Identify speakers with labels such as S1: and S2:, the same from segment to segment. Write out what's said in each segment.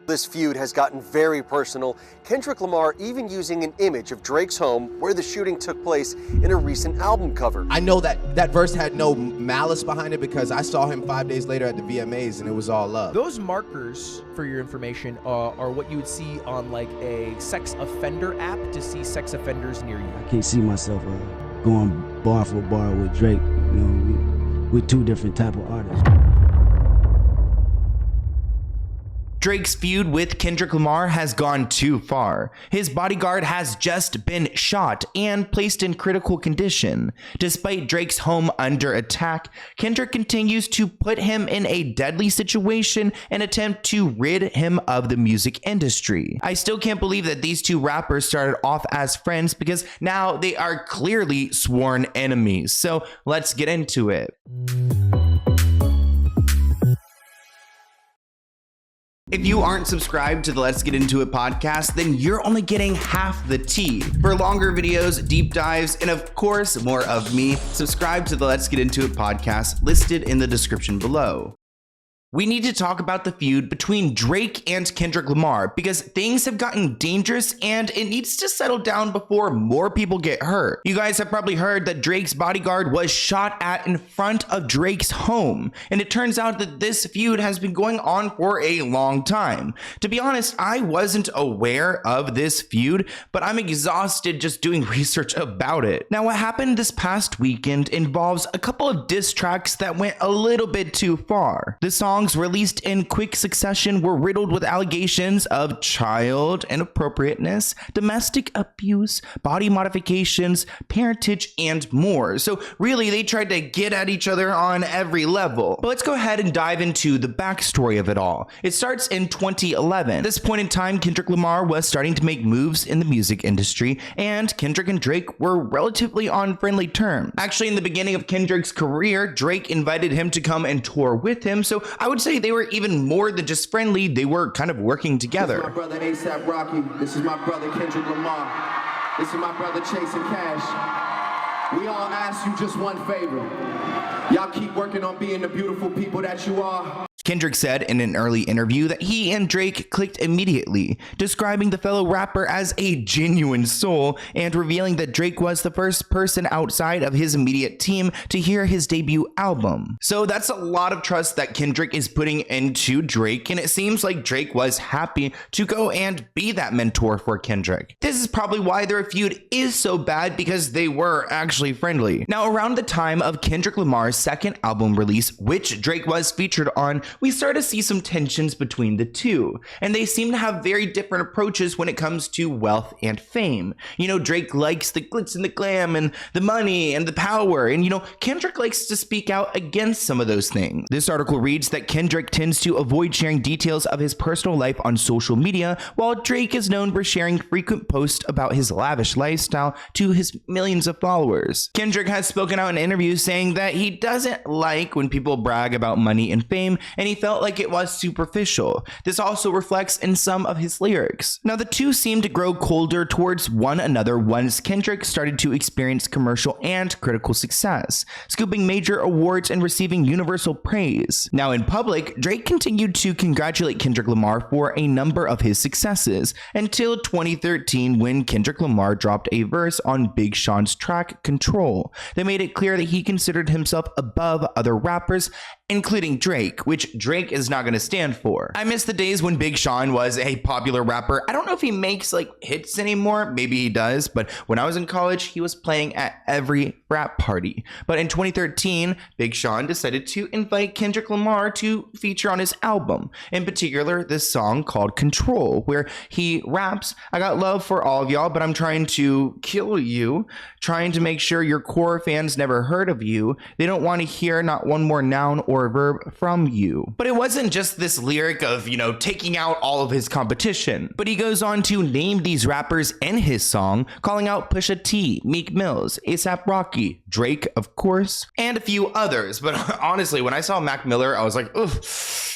S1: This feud has gotten very personal, Kendrick Lamar even using an image of Drake's home where the shooting took place in a recent album cover.
S2: I know that verse had no malice behind it because I saw him 5 days later at the VMAs and it was all love.
S3: Those markers, for your information, are what you would see on like a sex offender app to see sex offenders near you.
S4: I can't see myself going bar for bar with Drake. You know, we're two different type of artists.
S5: Drake's feud with Kendrick Lamar has gone too far. His bodyguard has just been shot and placed in critical condition. Despite Drake's home under attack, Kendrick continues to put him in a deadly situation and attempt to rid him of the music industry. I still can't believe that these two rappers started off as friends because now they are clearly sworn enemies. So let's get into it. If you aren't subscribed to the Let's Get Into It podcast, then you're only getting half the tea. For longer videos, deep dives, and of course, more of me, subscribe to the Let's Get Into It podcast listed in the description below. We need to talk about the feud between Drake and Kendrick Lamar because things have gotten dangerous and it needs to settle down before more people get hurt. You guys have probably heard that Drake's bodyguard was shot at in front of Drake's home, and it turns out that this feud has been going on for a long time. To be honest, I wasn't aware of this feud, but I'm exhausted just doing research about it. Now, what happened this past weekend involves a couple of diss tracks that went a little bit too far. The songs released in quick succession were riddled with allegations of child inappropriateness, domestic abuse, body modifications, parentage, and more. So really, they tried to get at each other on every level. But let's go ahead and dive into the backstory of it all. It starts in 2011. At this point in time, Kendrick Lamar was starting to make moves in the music industry, and Kendrick and Drake were relatively on friendly terms. Actually, in the beginning of Kendrick's career, Drake invited him to come and tour with him, so I would say they were even more than just friendly, they were kind of working together.
S6: This is my brother A$AP Rocky. This is my brother Kendrick Lamar. This is my brother Chasing Cash. We all ask you just one favor. Y'all keep working on being the beautiful people that you are.
S5: Kendrick said in an early interview that he and Drake clicked immediately, describing the fellow rapper as a genuine soul and revealing that Drake was the first person outside of his immediate team to hear his debut album. So that's a lot of trust that Kendrick is putting into Drake, and it seems like Drake was happy to go and be that mentor for Kendrick. This is probably why their feud is so bad, because they were actually friendly. Now, around the time of Kendrick Lamar's second album release, which Drake was featured on, we start to see some tensions between the two, and they seem to have very different approaches when it comes to wealth and fame. You know, Drake likes the glitz and the glam and the money and the power, and you know, Kendrick likes to speak out against some of those things. This article reads that Kendrick tends to avoid sharing details of his personal life on social media, while Drake is known for sharing frequent posts about his lavish lifestyle to his millions of followers. Kendrick has spoken out in interviews saying that he doesn't like when people brag about money and fame, and he felt like it was superficial. This also reflects in some of his lyrics. Now, the two seem to grow colder towards one another once Kendrick started to experience commercial and critical success, scooping major awards and receiving universal praise. Now, in public, Drake continued to congratulate Kendrick Lamar for a number of his successes until 2013, when Kendrick Lamar dropped a verse on Big Sean's track Control that made it clear that he considered himself above other rappers, including Drake, which Drake is not going to stand for. I miss the days when Big Sean was a popular rapper. I don't know if he makes like hits anymore. Maybe he does, but when I was in college, he was playing at every rap party. But in 2013, Big Sean decided to invite Kendrick Lamar to feature on his album. In particular, this song called Control, where he raps, "I got love for all of y'all, but I'm trying to kill you, trying to make sure your core fans never heard of you. They don't want to hear not one more noun or verb from you." But it wasn't just this lyric of, you know, taking out all of his competition, but he goes on to name these rappers in his song, calling out Pusha T, Meek Mills, A$AP Rocky, Drake, of course, and a few others. But honestly, when I saw Mac Miller, I was like, ugh,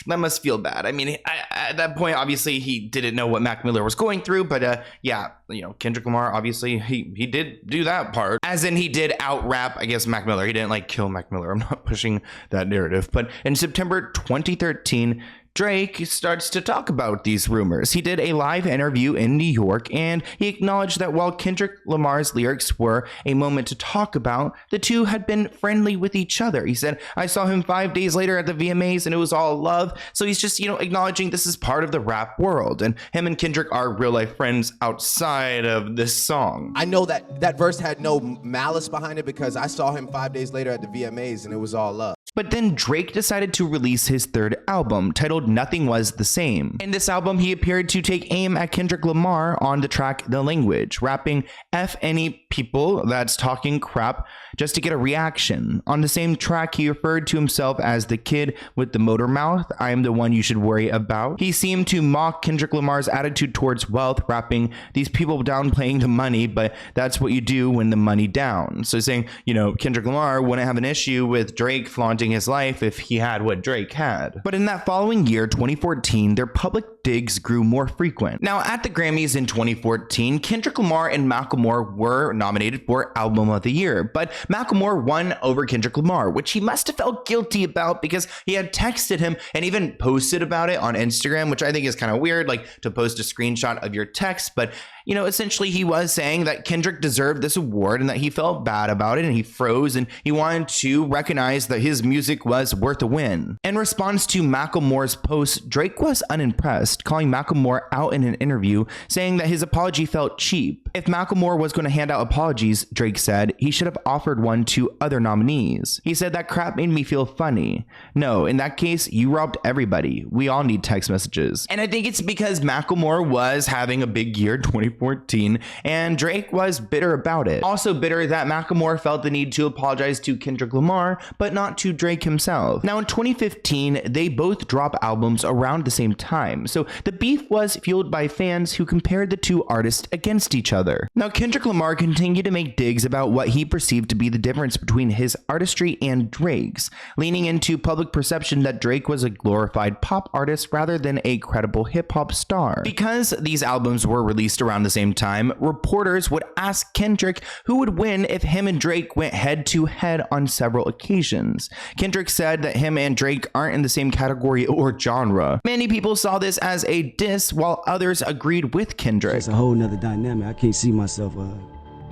S5: that must feel bad. I mean, at that point, obviously, he didn't know what Mac Miller was going through, but yeah, you know, Kendrick Lamar, obviously, he did do that part. As in, he did out-rap, I guess, Mac Miller. He didn't, like, kill Mac Miller. I'm not pushing that narrative. But in September 2013, Drake starts to talk about these rumors. He did a live interview in New York, and he acknowledged that while Kendrick Lamar's lyrics were a moment to talk about, the two had been friendly with each other. He said, I saw him 5 days later at the VMAs and it was all love. So he's just, acknowledging this is part of the rap world, and him and Kendrick are real life friends outside of this song.
S2: I know that verse had no malice behind it because I saw him 5 days later at the VMAs and it was all love.
S5: But then Drake decided to release his third album, titled Nothing Was the Same. In this album, he appeared to take aim at Kendrick Lamar on the track The Language, rapping F any people that's talking crap just to get a reaction. On the same track, he referred to himself as the kid with the motor mouth, I am the one you should worry about. He seemed to mock Kendrick Lamar's attitude towards wealth, rapping, these people downplaying the money, but that's what you do when the money down. So saying, Kendrick Lamar wouldn't have an issue with Drake flaunting his life if he had what Drake had. But in that following year, 2014, their public digs grew more frequent. Now, at the Grammys in 2014, Kendrick Lamar and Macklemore were nominated for Album of the Year, but Macklemore won over Kendrick Lamar, which he must have felt guilty about because he had texted him and even posted about it on Instagram, which I think is kind of weird, like to post a screenshot of your text, but essentially he was saying that Kendrick deserved this award and that he felt bad about it, and he froze and he wanted to recognize that his music was worth a win. In response to Macklemore's post, Drake was unimpressed, calling Macklemore out in an interview, saying that his apology felt cheap. If Macklemore was going to hand out apologies, Drake said, he should have offered one to other nominees. He said that crap made me feel funny. No, in that case, you robbed everybody. We all need text messages. And I think it's because Macklemore was having a big year 2014 and Drake was bitter about it. Also bitter that Macklemore felt the need to apologize to Kendrick Lamar, but not to Drake himself. Now in 2015, they both dropped albums around the same time. So the beef was fueled by fans who compared the two artists against each other. Now Kendrick Lamar continued to make digs about what he perceived to be the difference between his artistry and Drake's, leaning into public perception that Drake was a glorified pop artist rather than a credible hip-hop star. Because these albums were released around the same time, reporters would ask Kendrick who would win if him and Drake went head-to-head on several occasions. Kendrick said that him and Drake aren't in the same category or genre. Many people saw this as a diss, while others agreed with Kendrick.
S4: It's a whole nother dynamic. I can't see myself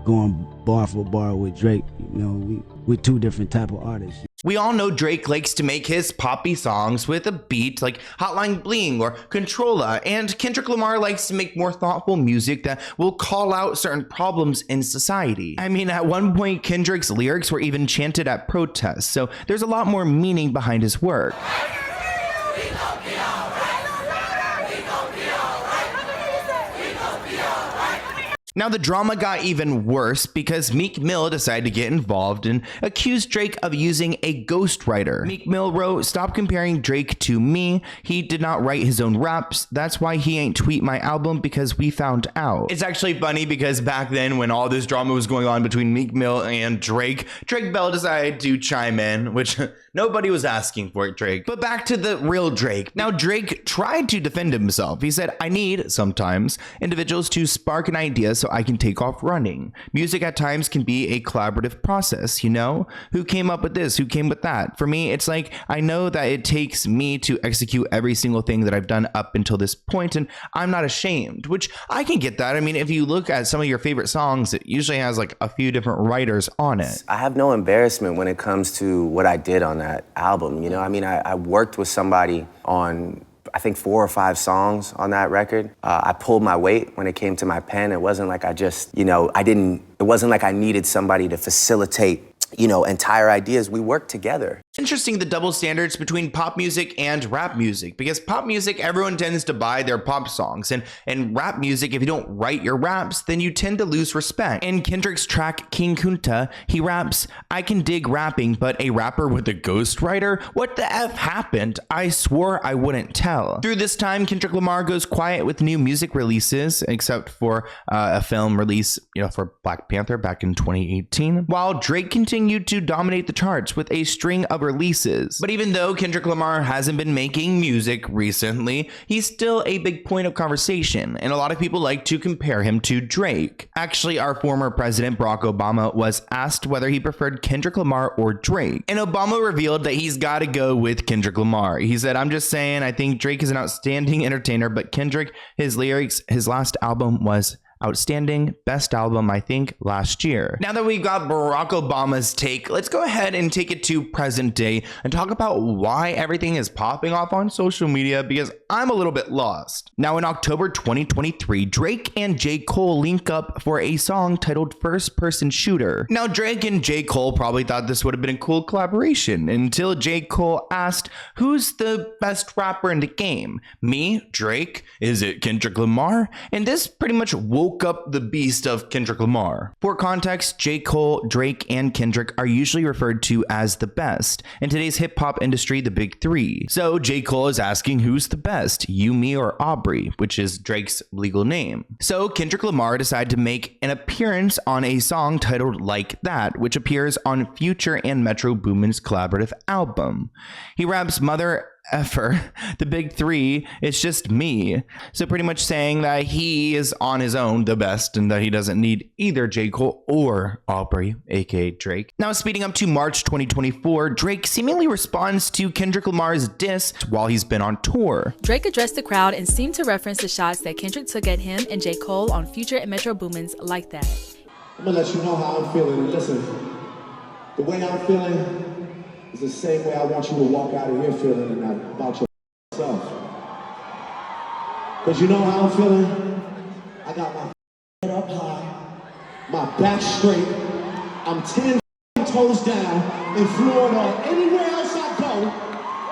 S4: going bar for bar with Drake. We're two different type of artists.
S5: We all know Drake likes to make his poppy songs with a beat like Hotline Bling or Controlla, and Kendrick Lamar likes to make more thoughtful music that will call out certain problems in society. I mean, at one point, Kendrick's lyrics were even chanted at protests, so there's a lot more meaning behind his work. Now the drama got even worse because Meek Mill decided to get involved and accused Drake of using a ghostwriter. Meek Mill wrote, "Stop comparing Drake to me. He did not write his own raps. That's why he ain't tweet my album because we found out." It's actually funny because back then when all this drama was going on between Meek Mill and Drake Bell decided to chime in, which nobody was asking for it, Drake. But back to the real Drake. Now Drake tried to defend himself. He said, "I need, sometimes, individuals to spark an idea so I can take off running. Music at times can be a collaborative process, Who came up with this? Who came with that? For me, it's like, I know that it takes me to execute every single thing that I've done up until this point, and I'm not ashamed," which I can get that. I mean, if you look at some of your favorite songs, it usually has like a few different writers on it.
S7: I have no embarrassment when it comes to what I did on that album. I worked with somebody on I think 4 or 5 songs on that record. I pulled my weight when it came to my pen. It wasn't like I just, it wasn't like I needed somebody to facilitate, entire ideas. We worked together.
S5: Interesting, the double standards between pop music and rap music, because pop music, everyone tends to buy their pop songs, and rap music, if you don't write your raps, then you tend to lose respect. In Kendrick's track King Kunta, he raps, "I can dig rapping, but a rapper with a ghostwriter? What the F happened? I swore I wouldn't tell." Through this time, Kendrick Lamar goes quiet with new music releases, except for a film release, for Black Panther back in 2018, while Drake continues continued to dominate the charts with a string of releases. But even though Kendrick Lamar hasn't been making music recently, he's still a big point of conversation, and a lot of people like to compare him to Drake. Actually, our former president Barack Obama was asked whether he preferred Kendrick Lamar or Drake, and Obama revealed that he's got to go with Kendrick Lamar. He said, "I'm just saying, I think Drake is an outstanding entertainer, but Kendrick, his lyrics, his last album was outstanding, best album I think last year." Now that we've got Barack Obama's take, let's go ahead and take it to present day and talk about why everything is popping off on social media, because I'm a little bit lost. Now in October 2023, Drake and J. Cole link up for a song titled First Person Shooter. Now Drake and J. Cole probably thought this would have been a cool collaboration until J. Cole asked, "Who's the best rapper in the game? Me? Drake? Is it Kendrick Lamar?" And this pretty much woke up the beast of Kendrick Lamar. For context, J. Cole, Drake, and Kendrick are usually referred to as the best. In today's hip-hop industry, the big three. So J. Cole is asking who's the best, you, me, or Aubrey, which is Drake's legal name. So Kendrick Lamar decided to make an appearance on a song titled Like That, which appears on Future and Metro Boomin's collaborative album. He raps "Mother effer, the big three, it's just me." So pretty much saying that he is on his own the best and that he doesn't need either J. Cole or Aubrey, aka Drake. Now speeding up to March 2024, Drake seemingly responds to Kendrick Lamar's diss while he's been on tour.
S8: Drake addressed the crowd and seemed to reference the shots that Kendrick took at him and J. Cole on Future and Metro Boomin's Like That.
S6: I'm gonna let you know how I'm feeling. And listen, the way I'm feeling is the same way I want you to walk out of here feeling about yourself. Because you know how I'm feeling? I got my head up high, my back straight, I'm 10 toes down in Florida or anywhere else I go,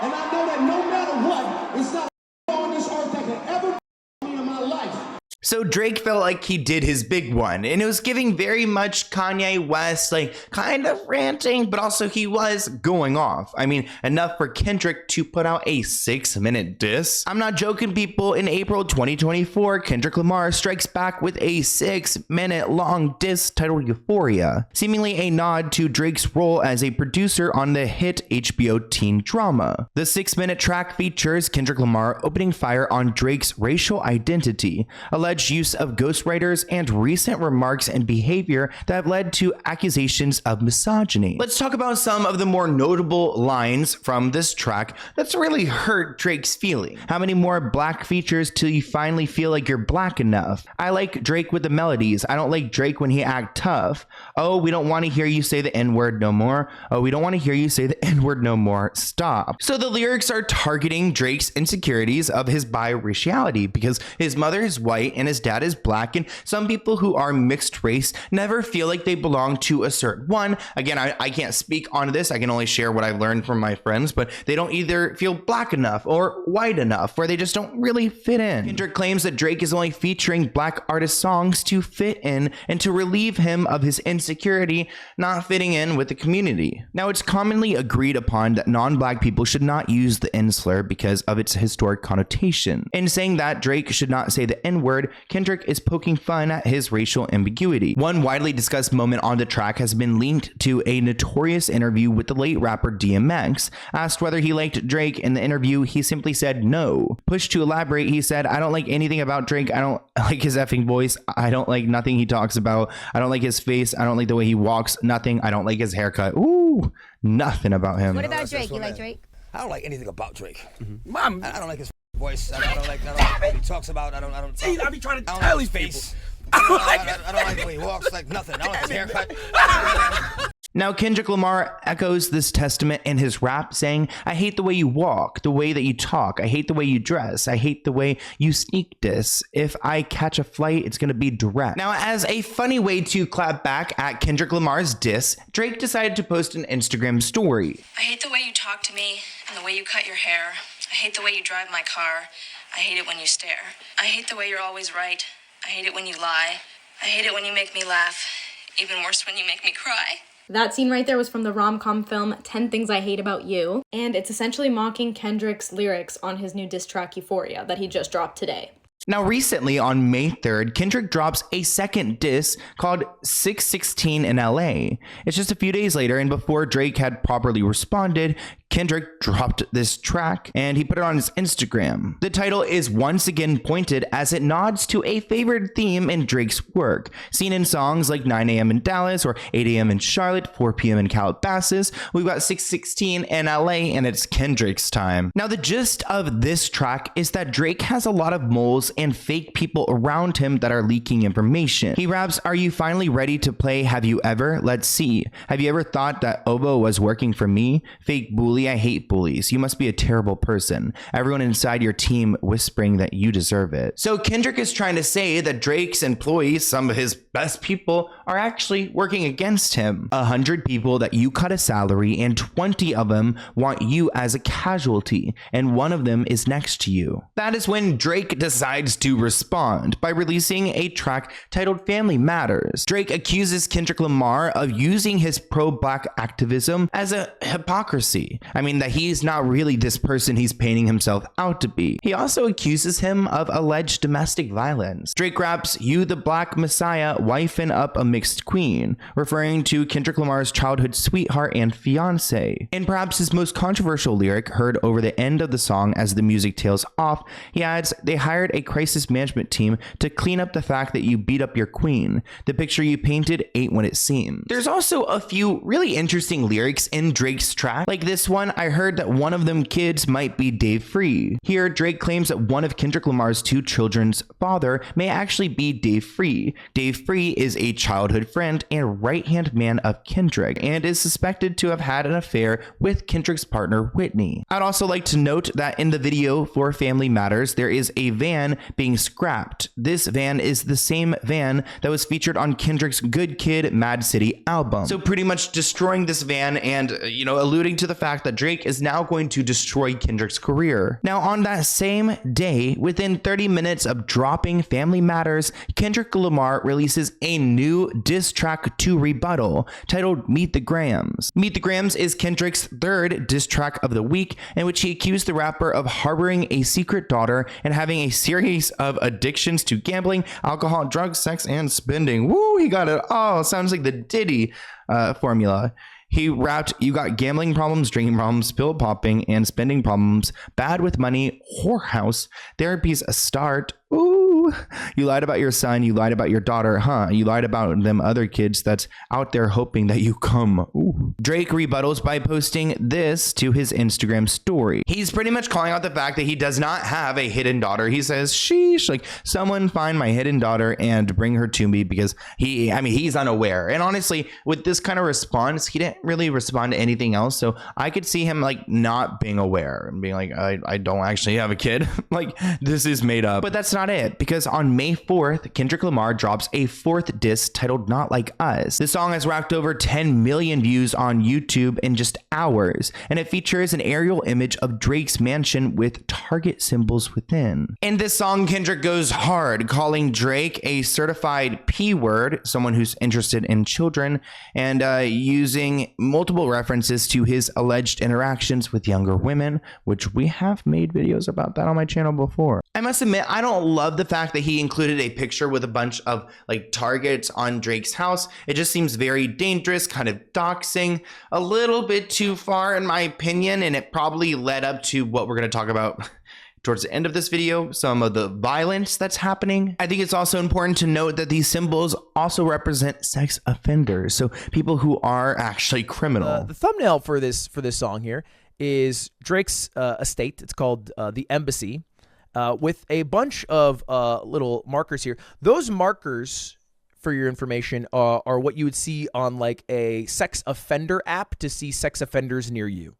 S6: and I know that no matter what, it's not on this earth that can ever me in my life.
S5: So Drake felt like he did his big one, and it was giving very much Kanye West, like kind of ranting, but also he was going off. I mean, enough for Kendrick to put out a 6-minute diss. I'm not joking, people. In April 2024, Kendrick Lamar strikes back with a 6-minute long diss titled Euphoria, seemingly a nod to Drake's role as a producer on the hit HBO teen drama. The 6-minute track features Kendrick Lamar opening fire on Drake's racial identity, alleged use of ghostwriters, and recent remarks and behavior that have led to accusations of misogyny. Let's talk about some of the more notable lines from this track that's really hurt Drake's feeling. How many more black features till you finally feel like you're black enough? I like Drake with the melodies. I don't like Drake when he act tough. Oh, we don't want to hear you say the N-word no more. Oh, we don't want to hear you say the N-word no more. Stop. So the lyrics are targeting Drake's insecurities of his biraciality because his mother is white and his dad is black, and some people who are mixed race never feel like they belong to a certain one. Again, I can't speak on this. I can only share what I've learned from my friends, but they don't either feel black enough or white enough, where they just don't really fit in. Kendrick claims that Drake is only featuring black artist songs to fit in and to relieve him of his insecurity not fitting in with the community. Now, it's commonly agreed upon that non-black people should not use the N slur because of its historic connotation. In saying that Drake should not say the N-word, Kendrick is poking fun at his racial ambiguity. One widely discussed moment on the track has been linked to a notorious interview with the late rapper DMX. Asked whether he liked Drake in the interview, he simply said no. Pushed to elaborate, he said, "I don't like anything about Drake. I don't like his effing voice. I don't like nothing he talks about. I don't like his face. I don't like the way he walks. Nothing. I don't like his haircut." Ooh, nothing about him.
S9: What about Drake? You like Drake?
S10: I don't like anything about Drake. Mom, I don't like his voice. I don't like what he talks about. I don't. See, I be trying to tell his face. I don't like the way he walks. Like nothing. I don't like his haircut.
S5: Now, Kendrick Lamar echoes this testament in his rap, saying, "I hate the way you walk, the way that you talk. I hate the way you dress. I hate the way you sneak diss. If I catch a flight, it's going to be direct." Now, as a funny way to clap back at Kendrick Lamar's diss, Drake decided to post an Instagram story.
S11: "I hate the way you talk to me and the way you cut your hair. I hate the way you drive my car. I hate it when you stare. I hate the way you're always right. I hate it when you lie. I hate it when you make me laugh. Even worse when you make me cry."
S8: That scene right there was from the rom-com film 10 Things I Hate About You, and it's essentially mocking Kendrick's lyrics on his new diss track Euphoria that he just dropped today.
S5: Now, recently on May 3rd, Kendrick drops a second diss called 616 in LA. It's just a few days later, and before Drake had properly responded, Kendrick dropped this track and he put it on his Instagram. The title is once again pointed as it nods to a favored theme in Drake's work, seen in songs like 9 a.m. in Dallas or 8 a.m. in Charlotte, 4 p.m. in Calabasas. We've got 616 in LA and it's Kendrick's time. Now, the gist of this track is that Drake has a lot of moles and fake people around him that are leaking information. He raps, "Are you finally ready to play Have You Ever? Let's see. Have you ever thought that Ovo was working for me? Fake bully, I hate bullies. You must be a terrible person. Everyone inside your team whispering that you deserve it." So Kendrick is trying to say that Drake's employees, some of his best people, are actually working against him. 100 people that you cut a salary and 20 of them want you as a casualty, and one of them is next to you. That is when Drake decides to respond by releasing a track titled Family Matters. Drake accuses Kendrick Lamar of using his pro-black activism as a hypocrisy. I mean, that he's not really this person he's painting himself out to be. He also accuses him of alleged domestic violence. Drake raps, "You the black messiah, wifing up a mixed queen," referring to Kendrick Lamar's childhood sweetheart and fiance. In perhaps his most controversial lyric, heard over the end of the song as the music tails off, he adds, "They hired a crisis management team to clean up the fact that you beat up your queen. The picture you painted ain't what it seemed." There's also a few really interesting lyrics in Drake's track. Like this one, "I heard that one of them kids might be Dave Free." Here, Drake claims that one of Kendrick Lamar's 2 children's father may actually be Dave Free. Dave Free is a childhood friend and right-hand man of Kendrick, and is suspected to have had an affair with Kendrick's partner, Whitney. I'd also like to note that in the video for Family Matters, there is a van being scrapped. This van is the same van that was featured on Kendrick's Good Kid, Mad City album. So pretty much destroying this van and, alluding to the fact that Drake is now going to destroy Kendrick's career. Now, on that same day, within 30 minutes of dropping Family Matters, Kendrick Lamar releases a new diss track to rebuttal titled Meet the Grams. Meet the Grams is Kendrick's 3rd diss track of the week, in which he accused the rapper of harboring a secret daughter and having a series of addictions to gambling, alcohol, drugs, sex, and spending. Woo, he got it all. Sounds like the Diddy formula. He rapped, "You got gambling problems, drinking problems, pill popping, and spending problems, bad with money, whorehouse, therapy's a start. Ooh, you lied about your son, you lied about your daughter, huh? You lied about them other kids that's out there hoping that you come." Ooh. Drake rebuttals by posting this to his Instagram story. He's pretty much calling out the fact that he does not have a hidden daughter. He says, "Sheesh, like someone find my hidden daughter and bring her to me," because he's unaware. And honestly, with this kind of response, he didn't really respond to anything else. So I could see him like not being aware and being like, I don't actually have a kid. Like, this is made up. But that's not it, because on May 4th, Kendrick Lamar drops a 4th diss titled Not Like Us. The song has racked over 10 million views on YouTube in just hours, and it features an aerial image of Drake's mansion with Target symbols within. In this song, Kendrick goes hard, calling Drake a certified P-word, someone who's interested in children, and using multiple references to his alleged interactions with younger women, which we have made videos about that on my channel before. I must admit, I don't love the fact that he included a picture with a bunch of like targets on Drake's house. It just seems very dangerous, kind of doxing, a little bit too far in my opinion, and it probably led up to what we're going to talk about towards the end of this video, some of the violence that's happening. I think it's also important to note that these symbols also represent sex offenders, so people who are actually criminal.
S3: The thumbnail for this song here is Drake's estate. It's called The Embassy, with a bunch of little markers here. Those markers, for your information, are what you would see on like a sex offender app to see sex offenders near you.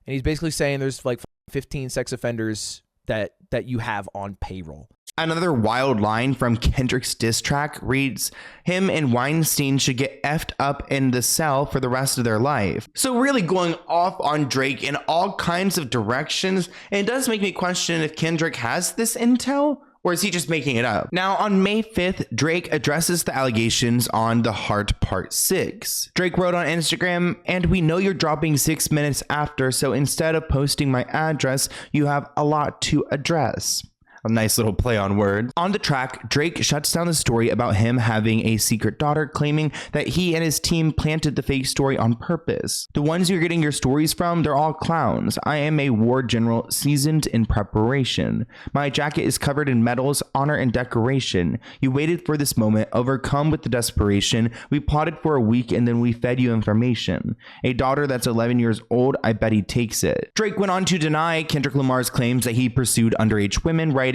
S3: And he's basically saying there's like 15 sex offenders that you have on payroll.
S5: Another wild line from Kendrick's diss track reads, "Him and Weinstein should get effed up in the cell for the rest of their life." So really going off on Drake in all kinds of directions, and it does make me question if Kendrick has this intel, or is he just making it up? Now, on May 5th, Drake addresses the allegations on The Heart Part 6. Drake wrote on Instagram, "And we know you're dropping 6 minutes after, so instead of posting my address, you have a lot to address. A nice little play on words. On the track, Drake shuts down the story about him having a secret daughter, claiming that he and his team planted the fake story on purpose. The ones you're getting your stories from, they're all clowns. I am a war general seasoned in preparation. My jacket is covered in medals, honor, and decoration. You waited for this moment, overcome with the desperation. We plotted for a week and then we fed you information. A daughter that's 11 years old, I bet he takes it. Drake went on to deny Kendrick Lamar's claims that he pursued underage women, writing,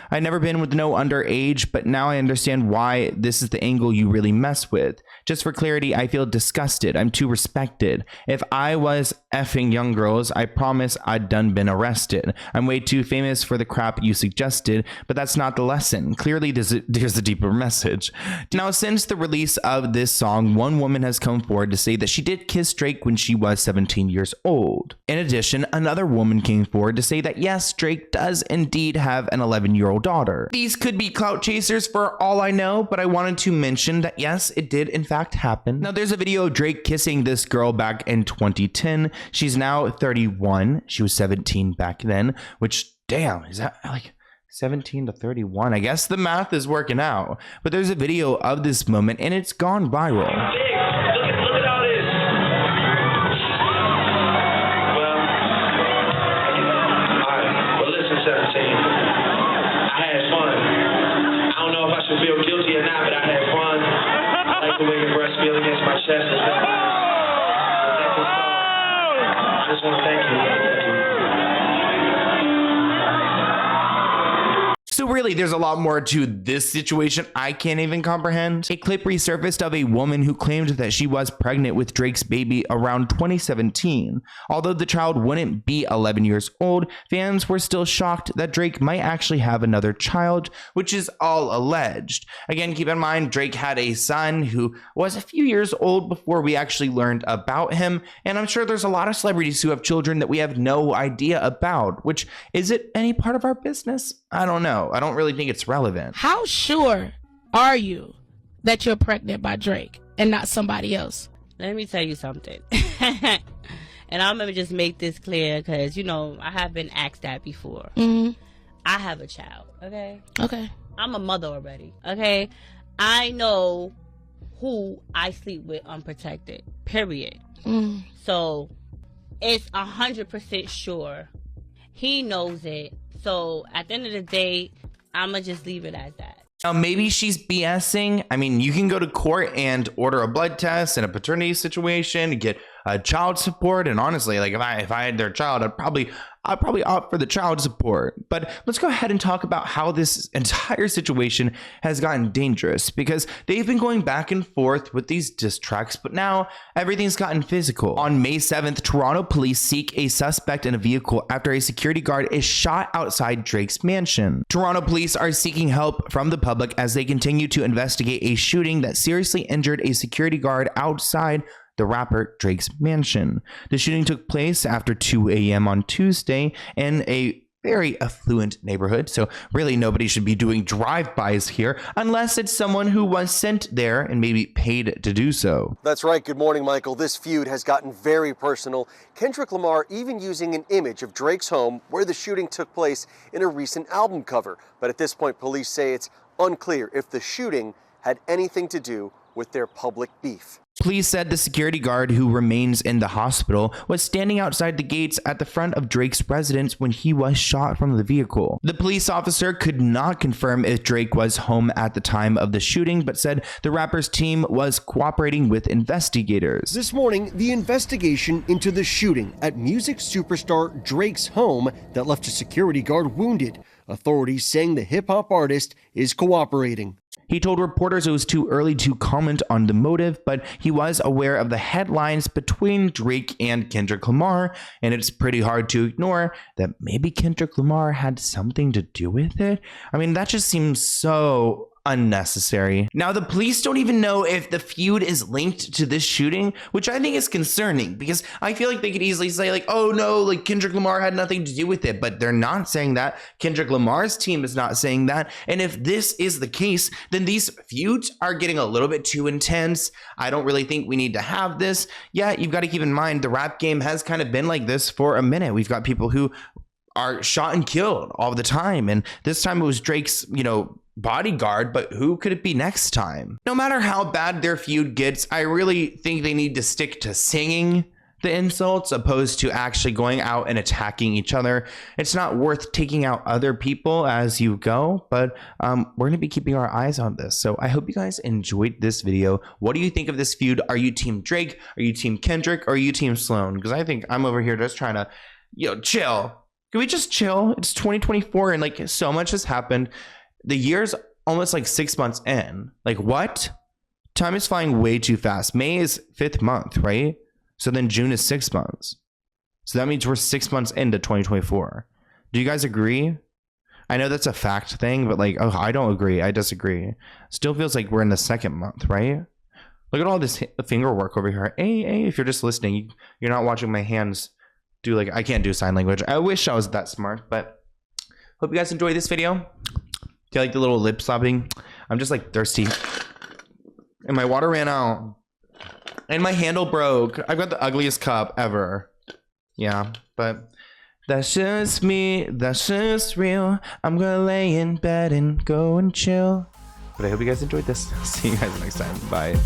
S5: I've never been with no underage, but now I understand why this is the angle you really mess with. Just for clarity, I feel disgusted. I'm too respected. If I was effing young girls, I promise I'd done been arrested. I'm way too famous for the crap you suggested, but that's not the lesson. Clearly, there's a deeper message. Now, since the release of this song, one woman has come forward to say that she did kiss Drake when she was 17 years old. In addition, another woman came forward to say that yes, Drake does indeed have an 11-year-old daughter. These could be clout chasers for all I know, but I wanted to mention that yes, it did in fact happen. Now, there's a video of Drake kissing this girl back in 2010. She's now 31. She was 17 back then, which, damn, is that like 17 to 31? I guess the math is working out. But there's a video of this moment and it's gone viral.
S9: Feel guilty or not, but I had fun. I like the way your breast feel against my chest. I just want to thank you.
S5: So really, there's a lot more to this situation I can't even comprehend. A clip resurfaced of a woman who claimed that she was pregnant with Drake's baby around 2017. Although the child wouldn't be 11 years old, fans were still shocked that Drake might actually have another child, which is all alleged. Again, keep in mind, Drake had a son who was a few years old before we actually learned about him, and I'm sure there's a lot of celebrities who have children that we have no idea about, which, is it any part of our business? I don't know. I don't really think it's relevant.
S12: How sure are you that you're pregnant by Drake and not somebody else?
S13: Let me tell you something. And I'm going to just make this clear because, you know, I have been asked that before.
S12: Mm-hmm.
S13: I have a child, okay?
S12: Okay.
S13: I'm a mother already, okay? I know who I sleep with unprotected, period.
S12: Mm.
S13: So it's 100% sure. He knows it. So at the end of the day, I'm going to just leave it as that.
S5: Now, maybe she's BSing. I mean, you can go to court and order a blood test in a paternity situation, get child support. And honestly, like if I had their child, I'd probably opt for the child support. But let's go ahead and talk about how this entire situation has gotten dangerous, because they've been going back and forth with these diss tracks, but now everything's gotten physical. On May 7th, Toronto police seek a suspect in a vehicle after a security guard is shot outside Drake's mansion. Toronto police are seeking help from the public as they continue to investigate a shooting that seriously injured a security guard outside the rapper Drake's mansion. The shooting took place after 2 a.m. on Tuesday in a very affluent neighborhood, so really nobody should be doing drive-bys here unless it's someone who was sent there and maybe paid to do so.
S1: That's right. Good morning, Michael. This feud has gotten very personal. Kendrick Lamar even using an image of Drake's home where the shooting took place in a recent album cover. But at this point, police say it's unclear if the shooting had anything to do with their public beef.
S5: Police said the security guard, who remains in the hospital, was standing outside the gates at the front of Drake's residence when he was shot from the vehicle. The police officer could not confirm if Drake was home at the time of the shooting, but said the rapper's team was cooperating with investigators.
S1: This morning, the investigation into the shooting at music superstar Drake's home that left a security guard wounded. Authorities saying the hip-hop artist is cooperating.
S5: He told reporters it was too early to comment on the motive, but he was aware of the headlines between Drake and Kendrick Lamar, and it's pretty hard to ignore that maybe Kendrick Lamar had something to do with it. I mean, that just seems so unnecessary. Now, the police don't even know if the feud is linked to this shooting, which I think is concerning, because I feel like they could easily say like, oh no, like Kendrick Lamar had nothing to do with it, but they're not saying that. Kendrick Lamar's team is not saying that. And if this is the case, then these feuds are getting a little bit too intense. I don't really think we need to have this. Yeah, you've got to keep in mind the rap game has kind of been like this for a minute. We've got people who are shot and killed all the time. And this time it was Drake's, bodyguard, but who could it be next time? No matter how bad their feud gets, I really think they need to stick to singing the insults opposed to actually going out and attacking each other. It's not worth taking out other people as you go, but we're going to be keeping our eyes on this. So I hope you guys enjoyed this video. What do you think of this feud? Are you team Drake? Are you team Kendrick? Or are you team Sloan? Because I think I'm over here just trying to, chill. Can we just chill? It's 2024 and like so much has happened. The year's almost like 6 months in. Like what? Time is flying way too fast. May is 5th month, right? So then June is 6 months. So that means we're 6 months into 2024. Do you guys agree? I know that's a fact thing, but like, I don't agree. I disagree. Still feels like we're in the 2nd month, right? Look at all this finger work over here. Hey, if you're just listening, you're not watching my hands do like, I can't do sign language. I wish I was that smart, but hope you guys enjoyed this video. Do you like the little lip slapping? I'm just like thirsty. And my water ran out. And my handle broke. I've got the ugliest cup ever. Yeah, but that's just me. That's just real. I'm gonna lay in bed and go and chill. But I hope you guys enjoyed this. See you guys next time. Bye.